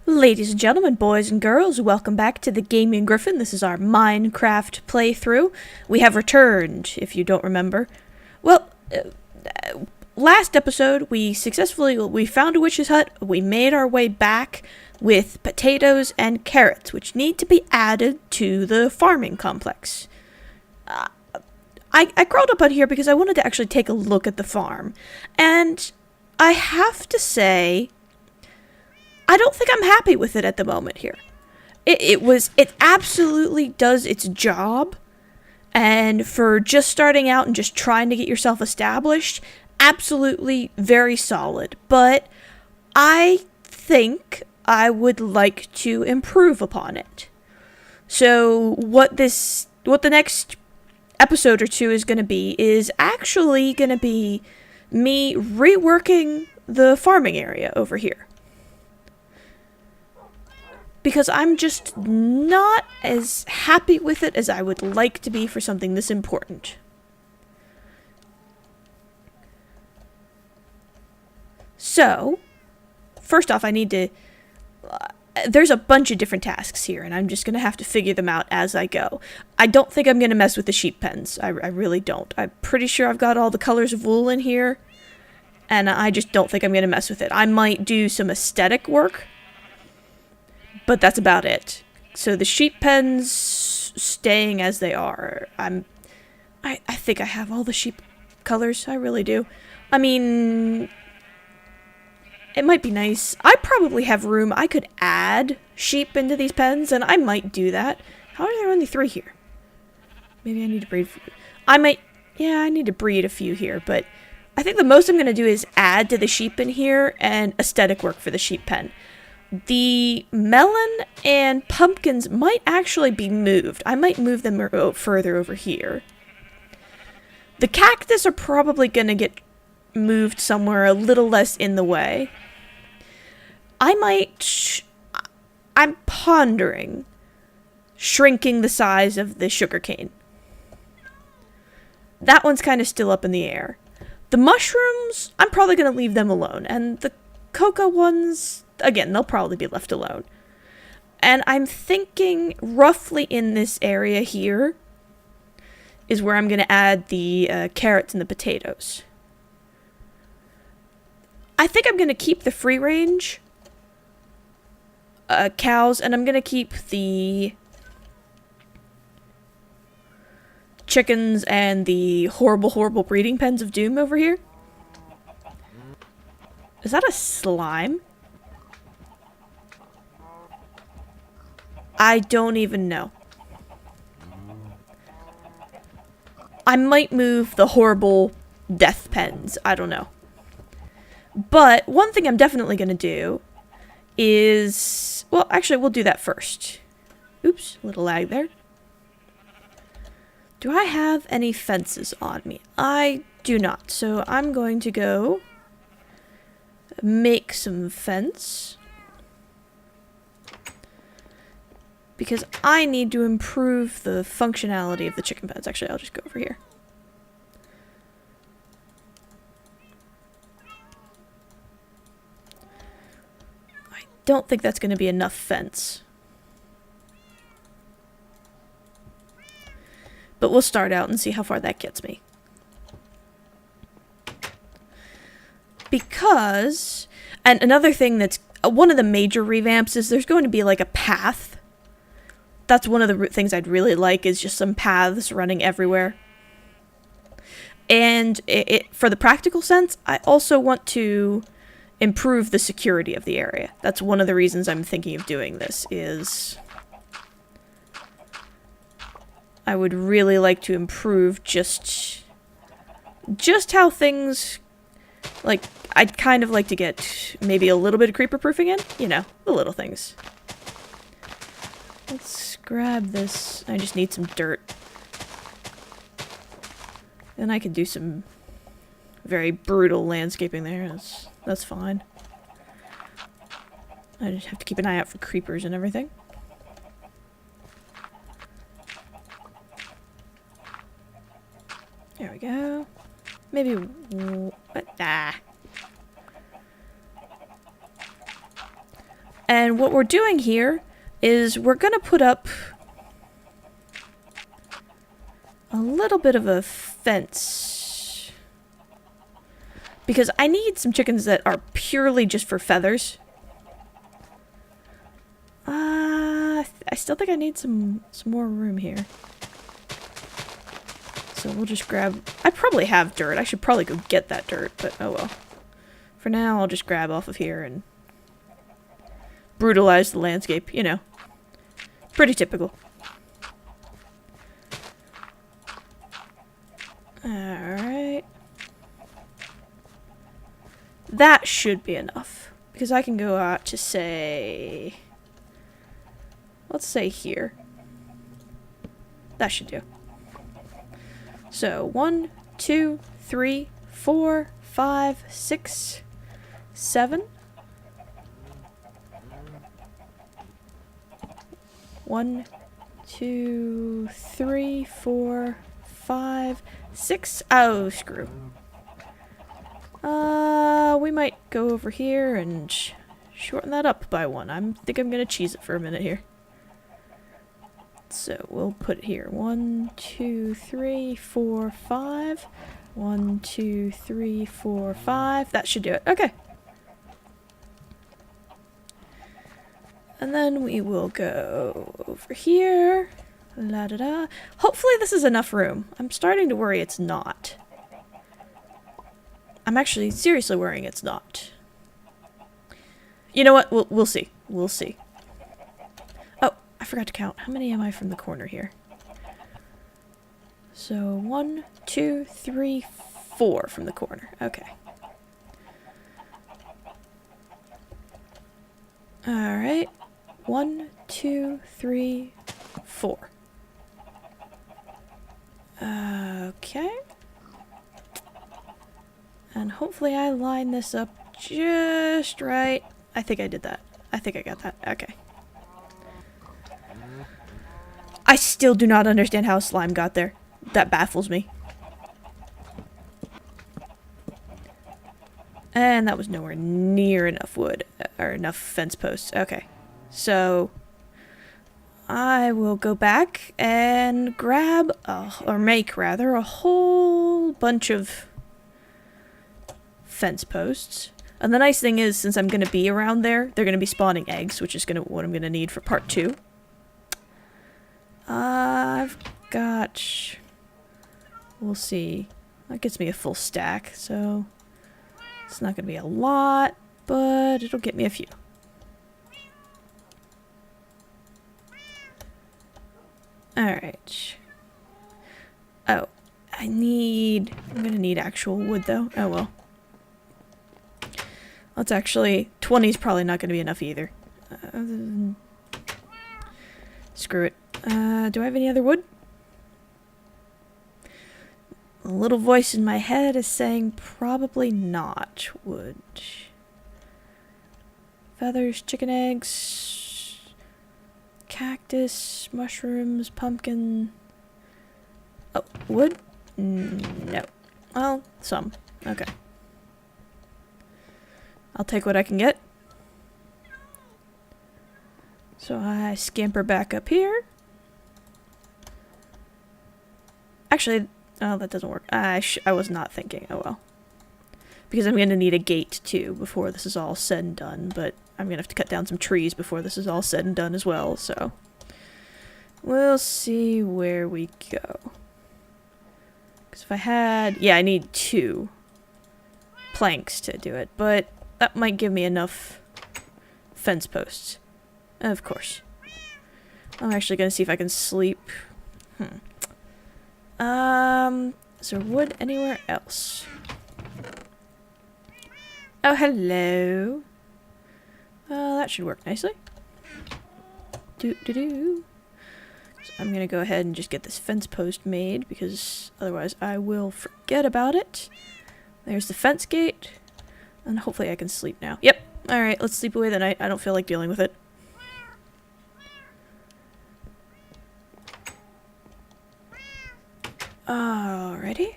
Ladies and gentlemen, boys and girls, welcome back to the Gaming Gryphon. This is our Minecraft playthrough. We have returned, if you don't remember. Well, last episode, we found a witch's hut. We made our way back with potatoes and carrots, which need to be added to the farming complex. I crawled up on here because I wanted to actually take a look at the farm. And I have to say, I don't think I'm happy with it at the moment here. It absolutely does its job. And for just starting out and just trying to get yourself established, absolutely very solid. But I think I would like to improve upon it. So what the next episode or two is going to be is actually going to be me reworking the farming area over here. Because I'm just not as happy with it as I would like to be for something this important. So, first off, I need to... there's a bunch of different tasks here, and I'm just going to have to figure them out as I go. I don't think I'm going to mess with the sheep pens. I really don't. I'm pretty sure I've got all the colors of wool in here, and I just don't think I'm going to mess with it. I might do some aesthetic work, but that's about it. So the sheep pens staying as they are. I think I have all the sheep colors. I really do. I mean, it might be nice. I probably have room. I could add sheep into these pens, and I might do that. How are there only 3 here? Maybe I need to breed. I need to breed a few here, but I think the most I'm going to do is add to the sheep in here and aesthetic work for the sheep pen. The melon and pumpkins might actually be moved. I might move them further over here. The cactus are probably going to get moved somewhere a little less in the way. I'm pondering shrinking the size of the sugarcane. That one's kind of still up in the air. The mushrooms, I'm probably going to leave them alone. And the cocoa ones... again, they'll probably be left alone. And I'm thinking roughly in this area here is where I'm going to add the carrots and the potatoes. I think I'm going to keep the free range cows, and I'm going to keep the chickens and the horrible, horrible breeding pens of doom over here. Is that a slime? I don't even know. I might move the horrible death pens. I don't know. But one thing I'm definitely going to do is... well, actually, we'll do that first. Oops, a little lag there. Do I have any fences on me? I do not. So I'm going to go make some fence. Because I need to improve the functionality of the chicken pens. Actually, I'll just go over here. I don't think that's going to be enough fence. But we'll start out and see how far that gets me. Because, and another thing that's one of the major revamps is there's going to be like a path. That's one of the things I'd really like, is just some paths running everywhere. And for the practical sense, I also want to improve the security of the area. That's one of the reasons I'm thinking of doing this, is I would really like to improve just how things, like, I'd kind of like to get maybe a little bit of creeper proofing in, you know, the little things. Let's grab this. I just need some dirt. Then I can do some very brutal landscaping there. That's fine. I just have to keep an eye out for creepers and everything. There we go. Maybe... what? Ah. And what we're doing here is we're gonna put up a little bit of a fence. Because I need some chickens that are purely just for feathers. I still think I need some more room here. So we'll just grab... I probably have dirt. I should probably go get that dirt, but oh well. For now, I'll just grab off of here and brutalize the landscape, you know. Pretty typical. Alright. That should be enough. Because I can go out to say... Let's say here. That should do. So, 1, 2, 3, 4, 5, 6, 7. 1, 2, 3, 4, 5, 6. Oh, screw. We might go over here and shorten that up by 1. I think I'm gonna cheese it for a minute here. So we'll put it here. 1, 2, 3, 4, 5. 1, 2, 3, 4, 5. That should do it. Okay. And then we will go over here. La da da. Hopefully this is enough room. I'm starting to worry it's not. I'm actually seriously worrying it's not. You know what? We'll see. We'll see. Oh, I forgot to count. How many am I from the corner here? So 1, 2, 3, 4 from the corner. Okay. Alright. 1, 2, 3, 4. Okay. And hopefully I line this up just right. I think I did that. I think I got that. Okay. I still do not understand how slime got there. That baffles me. And that was nowhere near enough wood, or enough fence posts. Okay. So, I will go back and grab, or make rather, a whole bunch of fence posts. And the nice thing is, since I'm going to be around there, they're going to be spawning eggs, which is what I'm going to need for part 2. I've got... We'll see. That gets me a full stack, so... It's not going to be a lot, but it'll get me a few. Alright. Oh, I'm going to need actual wood, though. Oh, well. Let's actually... 20 is probably not going to be enough either. Screw it. Do I have any other wood? A little voice in my head is saying probably not wood. Feathers, chicken eggs, cactus, mushrooms, pumpkin. Oh, wood? No. Well, some. Okay. I'll take what I can get. So I scamper back up here. Actually, oh, that doesn't work. I was not thinking. Oh well. Because I'm going to need a gate too before this is all said and done, but I'm going to have to cut down some trees before this is all said and done as well, so we'll see where we go. Because if I had... Yeah, I need 2 planks to do it, but that might give me enough fence posts. Of course. I'm actually going to see if I can sleep. Is there wood anywhere else? Oh, hello. That should work nicely. So I'm gonna go ahead and just get this fence post made, because otherwise I will forget about it. There's the fence gate. And hopefully I can sleep now. Yep. Alright, let's sleep away the night. I don't feel like dealing with it. Alrighty.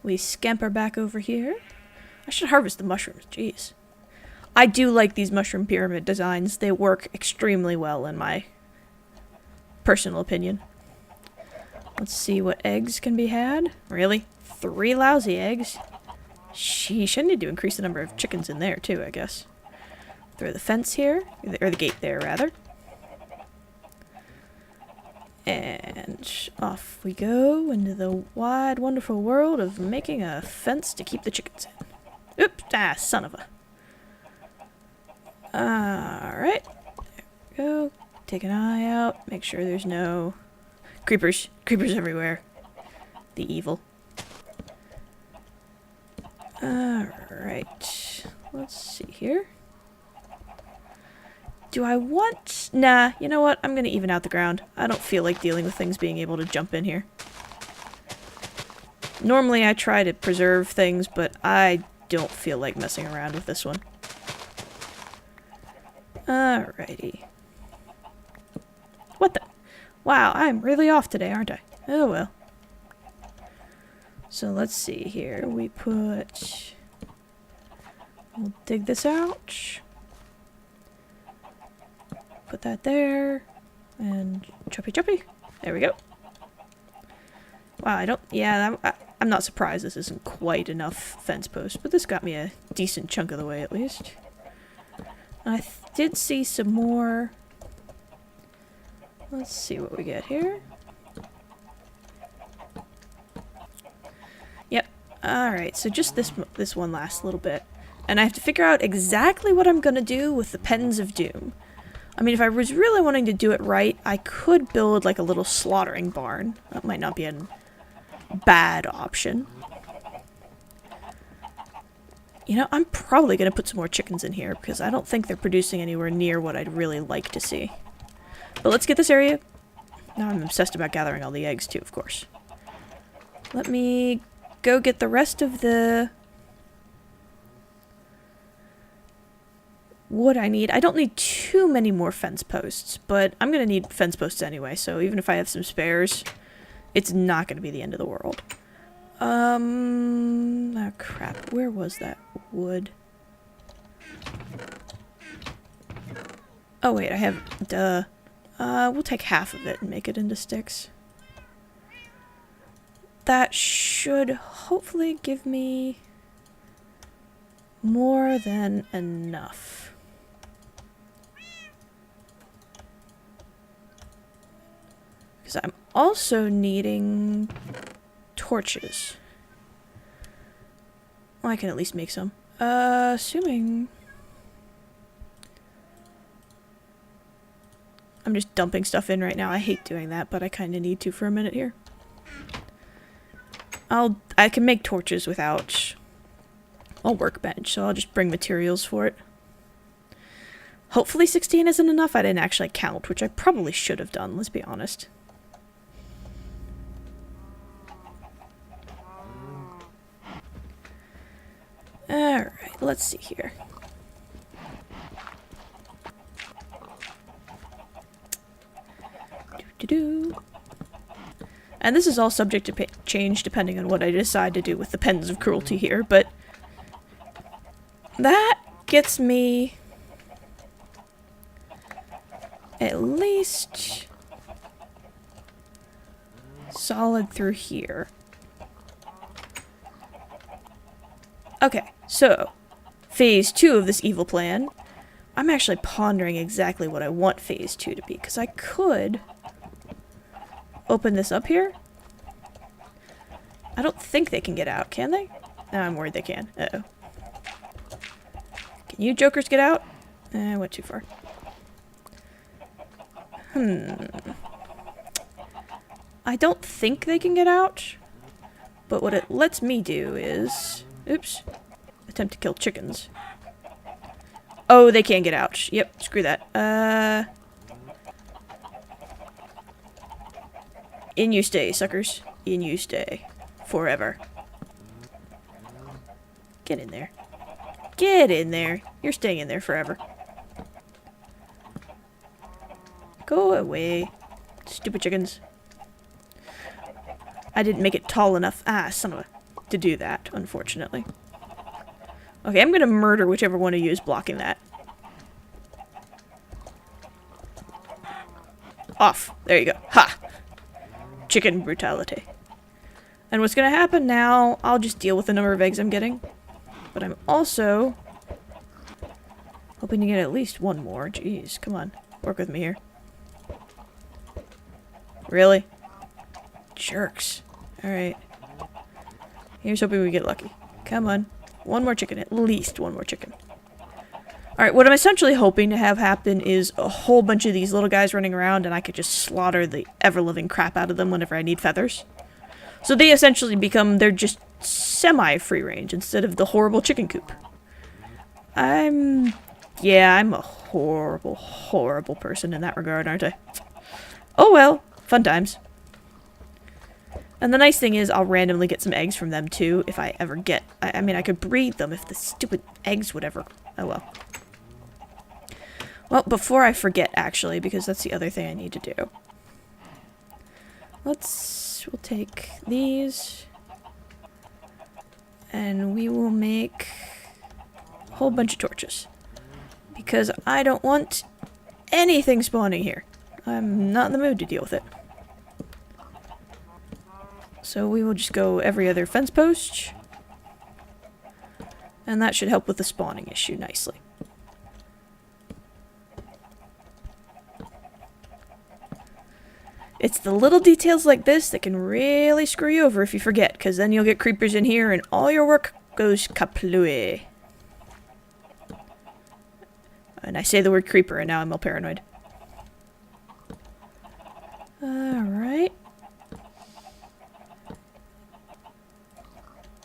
We scamper back over here. I should harvest the mushrooms. Jeez. I do like these mushroom pyramid designs. They work extremely well in my personal opinion. Let's see what eggs can be had. Really? 3 lousy eggs? Sheesh, I need to increase the number of chickens in there too, I guess. Throw the fence here, or the gate there, rather. And off we go into the wide, wonderful world of making a fence to keep the chickens in. Oops, son of a... Alright. There we go. Take an eye out. Make sure there's no... Creepers. Creepers everywhere. The evil. Alright. Let's see here. Do I want... Nah, you know what? I'm gonna even out the ground. I don't feel like dealing with things being able to jump in here. Normally I try to preserve things, but I don't feel like messing around with this one. Alrighty. What the... Wow, I'm really off today, aren't I? Oh well. So let's see here. We put... We'll dig this out. Put that there. And choppy choppy. There we go. Wow, I don't... Yeah, I'm not surprised this isn't quite enough fence posts, but this got me a decent chunk of the way at least. I did see some more... Let's see what we get here. Yep. Alright, so just this one last little bit. And I have to figure out exactly what I'm gonna do with the Pens of Doom. I mean, if I was really wanting to do it right, I could build like a little slaughtering barn. That might not be a bad option. You know, I'm probably gonna put some more chickens in here because I don't think they're producing anywhere near what I'd really like to see. But let's get this area. Now I'm obsessed about gathering all the eggs too, of course. Let me go get the rest of the wood I need. I don't need too many more fence posts, but I'm gonna need fence posts anyway, so even if I have some spares, it's not gonna be the end of the world. Oh crap, where was that wood? Oh wait, I have, duh. We'll take half of it and make it into sticks. That should hopefully give me more than enough. Because I'm also needing torches. Well, I can at least make some. Assuming... I'm just dumping stuff in right now. I hate doing that, but I kind of need to for a minute here. I can make torches without a workbench, so I'll just bring materials for it. Hopefully 16 isn't enough. I didn't actually count, which I probably should have done, let's be honest. Alright, let's see here. And this is all subject to change depending on what I decide to do with the Pens of Cruelty here, but that gets me at least solid through here. Okay, so phase 2 of this evil plan. I'm actually pondering exactly what I want phase 2 to be, because I could open this up here. I don't think they can get out, can they? No, I'm worried they can. Uh-oh. Can you jokers get out? I went too far. I don't think they can get out, but what it lets me do is... Oops. Attempt to kill chickens. Oh, they can't get out. Yep, screw that. In you stay, suckers. In you stay. Forever. Get in there. Get in there. You're staying in there forever. Go away. Stupid chickens. I didn't make it tall enough. Ah, son of a... to do that, unfortunately. Okay, I'm gonna murder whichever one of you is blocking that. Off. There you go. Ha! Chicken brutality. And what's gonna happen now, I'll just deal with the number of eggs I'm getting. But I'm also hoping to get at least one more. Jeez, come on. Work with me here. Really? Jerks. Alright. Here's hoping we get lucky. Come on. One more chicken. At least one more chicken. Alright, what I'm essentially hoping to have happen is a whole bunch of these little guys running around and I could just slaughter the ever-living crap out of them whenever I need feathers. So they essentially become, they're just semi-free range instead of the horrible chicken coop. Yeah, I'm a horrible, horrible person in that regard, aren't I? Oh well, fun times. And the nice thing is I'll randomly get some eggs from them too if I ever get... I mean, I could breed them if the stupid eggs would ever... Oh well. Well, before I forget, actually, because that's the other thing I need to do. We'll take these. And we will make a whole bunch of torches. Because I don't want anything spawning here. I'm not in the mood to deal with it. So we will just go every other fence post. And that should help with the spawning issue nicely. It's the little details like this that can really screw you over if you forget, because then you'll get creepers in here and all your work goes kaplooey. And I say the word creeper and now I'm all paranoid. Alright.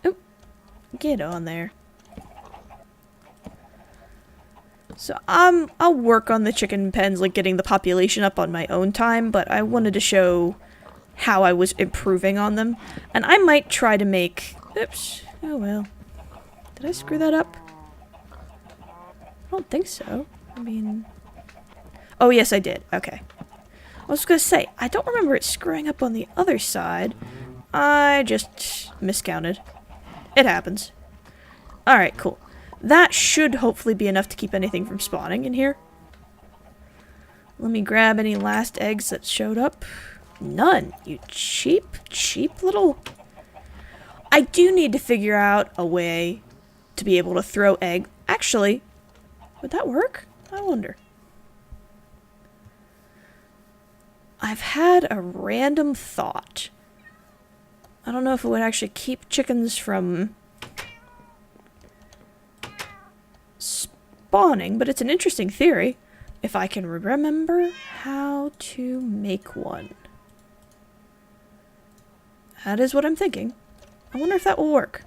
Oop. Get on there. So I'll work on the chicken pens, like getting the population up on my own time, but I wanted to show how I was improving on them. And I might try to make... Oops. Oh well. Did I screw that up? I don't think so. I mean... Oh yes, I did. Okay. I was gonna say, I don't remember it screwing up on the other side. I just miscounted. It happens. Alright, cool. That should hopefully be enough to keep anything from spawning in here. Let me grab any last eggs that showed up. None. You cheap little... I do need to figure out a way to be able to throw egg. Actually, would that work? I wonder. I've had a random thought. I don't know if it would actually keep chickens from... spawning, but it's an interesting theory. If I can remember how to make one. That is what I'm thinking. I wonder if that will work.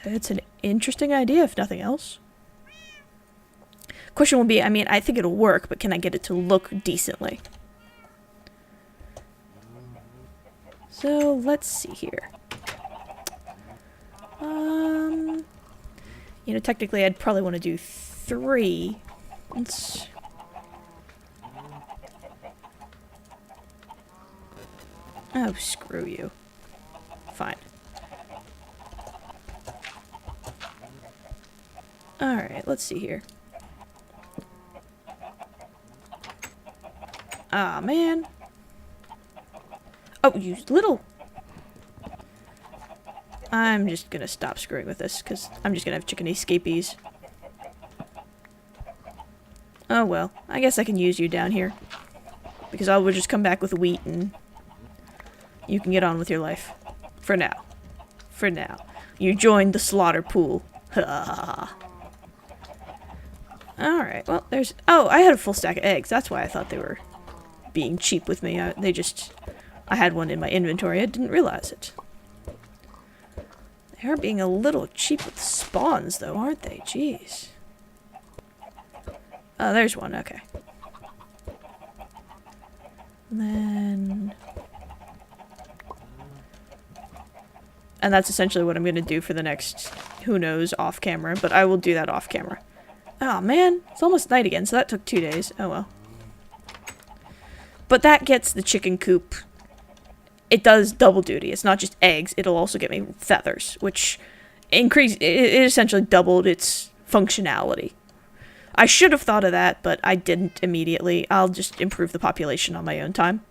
It's an interesting idea, if nothing else. Question will be, I mean, I think it'll work, but can I get it to look decently? So, let's see here. You know, technically I'd probably want to do 3. Let's... Oh, screw you. Fine. Alright, let's see here. Ah, man. Oh, you little... I'm just gonna stop screwing with this, because I'm just gonna have chicken escapees. Oh well, I guess I can use you down here. Because I will just come back with wheat and you can get on with your life. For now. For now. You joined the slaughter pool. Ha. Alright, well, there's... Oh, I had a full stack of eggs. That's why I thought they were being cheap with me. I had one in my inventory. I didn't realize it. They are being a little cheap with spawns, though, aren't they? Jeez. Oh, there's one. Okay. And then... And that's essentially what I'm going to do for the next, who knows, off camera. But I will do that off camera. Oh, man. It's almost night again, so that took 2 days. Oh, well. But that gets the chicken coop. It does double duty. It's not just eggs. It'll also get me feathers, which it essentially doubled its functionality. I should have thought of that, but I didn't immediately. I'll just improve the population on my own time.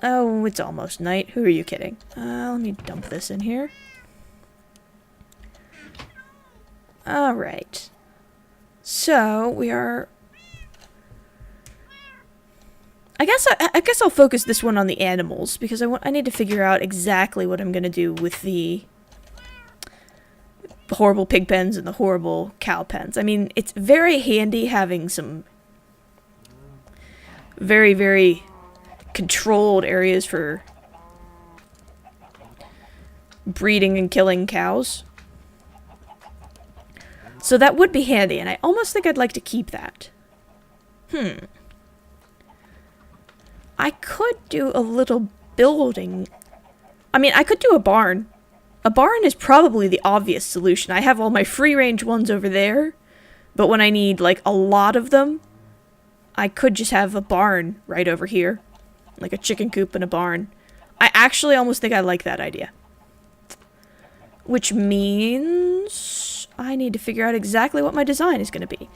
Oh, it's almost night. Who are you kidding? Let me dump this in here. Alright. So, we are... I guess I'll focus this one on the animals, because I need to figure out exactly what I'm gonna do with the horrible pig pens and the horrible cow pens. I mean, it's very handy having some very, very controlled areas for breeding and killing cows. So that would be handy, and I almost think I'd like to keep that. I could do a little building. I mean, I could do a barn. A barn is probably the obvious solution. I have all my free-range ones over there, but when I need, like, a lot of them, I could just have a barn right over here. Like a chicken coop and a barn. I actually almost think I like that idea. Which means I need to figure out exactly what my design is going to be.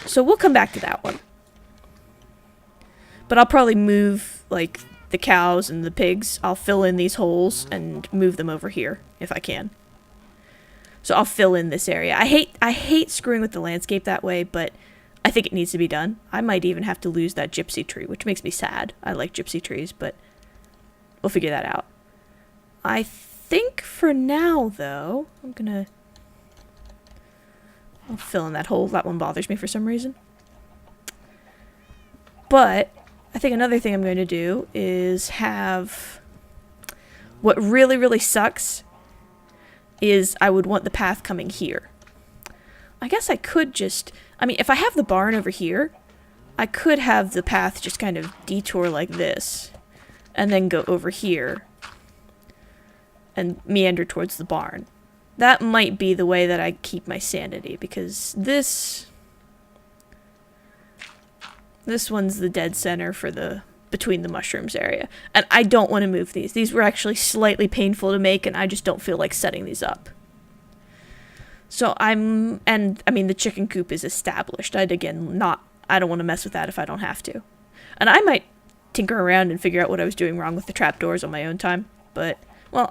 So we'll come back to that one. But I'll probably move, like, the cows and the pigs. I'll fill in these holes and move them over here, if I can. So I'll fill in this area. I hate screwing with the landscape that way, but I think it needs to be done. I might even have to lose that gypsy tree, which makes me sad. I like gypsy trees, but we'll figure that out. I think for now, though, I'll fill in that hole. That one bothers me for some reason. But I think another thing I'm going to do is have... What really, really sucks is I would want the path coming here. I guess I could just... I mean, if I have the barn over here, I could have the path just kind of detour like this, and then go over here, and meander towards the barn. That might be the way that I keep my sanity, because this one's the dead center for the between the mushrooms area, and I don't want to move these. These were actually slightly painful to make, and I just don't feel like setting these up. So I mean, the chicken coop is established. I don't want to mess with that if I don't have to. And I might tinker around and figure out what I was doing wrong with the trapdoors on my own time. But, well,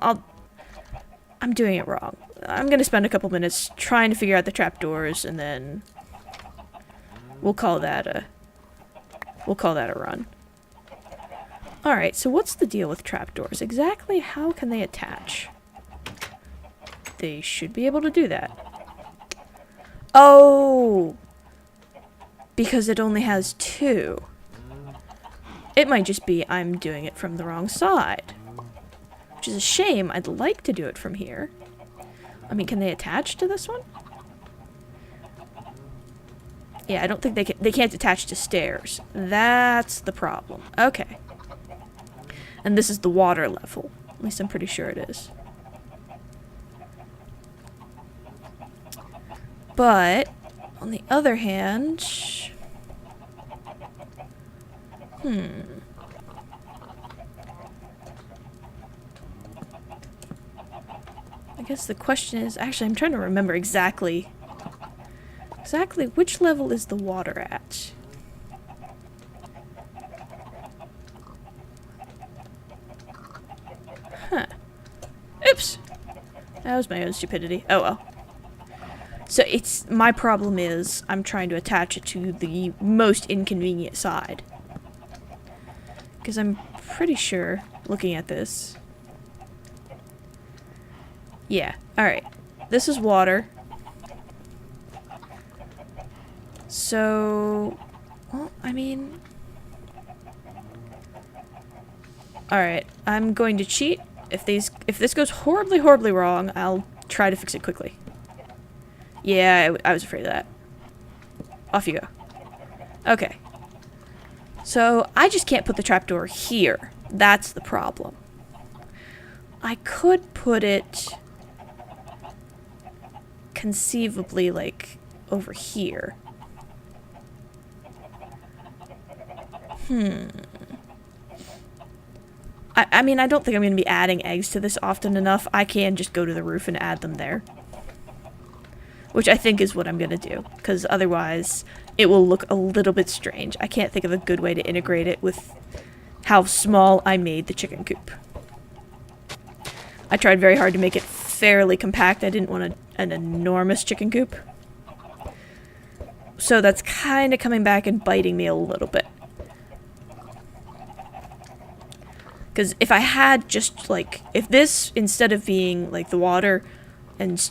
I'm doing it wrong. I'm going to spend a couple minutes trying to figure out the trapdoors, and then we'll call that a run. Alright, so what's the deal with trapdoors? Exactly how can they attach? They should be able to do that. Oh! Because it only has 2. It might just be I'm doing it from the wrong side. Which is a shame. I'd like to do it from here. I mean, can they attach to this one? Yeah, I don't think they can't attach to stairs. That's the problem. Okay. And this is the water level. At least I'm pretty sure it is. But, on the other hand... I guess the question is... Actually, I'm trying to remember exactly which level is the water at. Huh. Oops! That was my own stupidity. Oh well. So my problem is I'm trying to attach it to the most inconvenient side. Because I'm pretty sure, looking at this... Yeah, alright. This is water. So... Well, I mean... Alright, I'm going to cheat. If this goes horribly, horribly wrong, I'll try to fix it quickly. Yeah, I was afraid of that. Off you go. Okay. So, I just can't put the trapdoor here. That's the problem. I could put it... conceivably, like, over here. I mean, I don't think I'm going to be adding eggs to this often enough. I can just go to the roof and add them there. Which I think is what I'm going to do, because otherwise it will look a little bit strange. I can't think of a good way to integrate it with how small I made the chicken coop. I tried very hard to make it fairly compact. I didn't want an enormous chicken coop. So that's kind of coming back and biting me a little bit. Because if I had just, like, if this, instead of being, like, the water and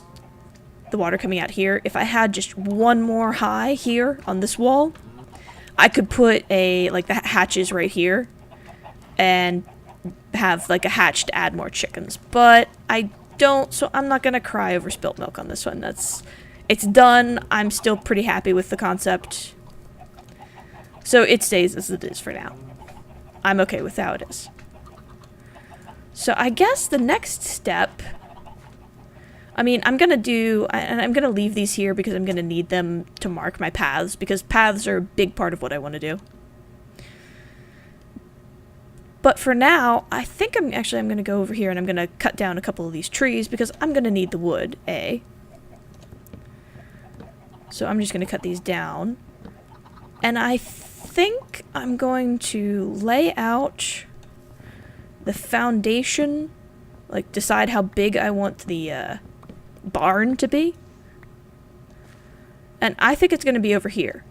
the water coming out here, if I had just one more high here on this wall, I could put like, the hatches right here and have, like, a hatch to add more chickens. But I don't, so I'm not gonna cry over spilt milk on this one. It's done. I'm still pretty happy with the concept. So it stays as it is for now. I'm okay with how it is. So I guess the next step, I mean, I'm gonna leave these here because I'm gonna need them to mark my paths, because paths are a big part of what I want to do. But for now, I think I'm gonna go over here and I'm gonna cut down a couple of these trees because I'm gonna need the wood, So I'm just gonna cut these down. And I think I'm going to lay out the foundation, like decide how big I want the barn to be. And I think it's going to be over here.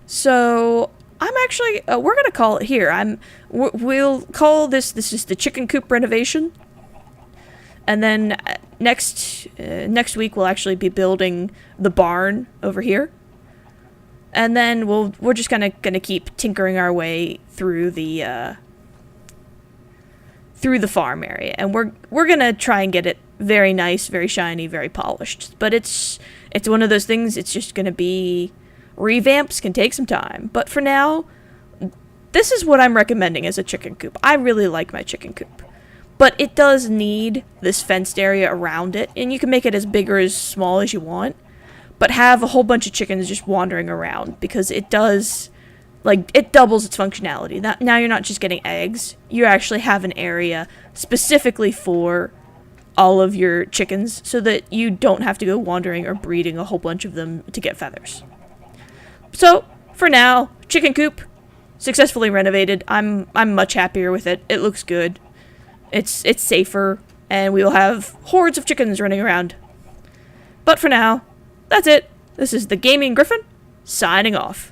So I'm actually, we're going to call it here. We'll call this is the chicken coop renovation. And then next week we'll actually be building the barn over here. And then we're just gonna keep tinkering our way through the farm area, and we're gonna try and get it very nice, very shiny, very polished. But it's one of those things. It's just gonna be revamps can take some time. But for now, this is what I'm recommending as a chicken coop. I really like my chicken coop, but it does need this fenced area around it, and you can make it as big or as small as you want. But have a whole bunch of chickens just wandering around, because it does, like, it doubles its functionality. Now you're not just getting eggs, you actually have an area specifically for all of your chickens, so that you don't have to go wandering or breeding a whole bunch of them to get feathers. So, for now, chicken coop, successfully renovated. I'm much happier with it. It looks good. It's safer, and we will have hordes of chickens running around. But for now, that's it. This is the Gaming Gryphon, signing off.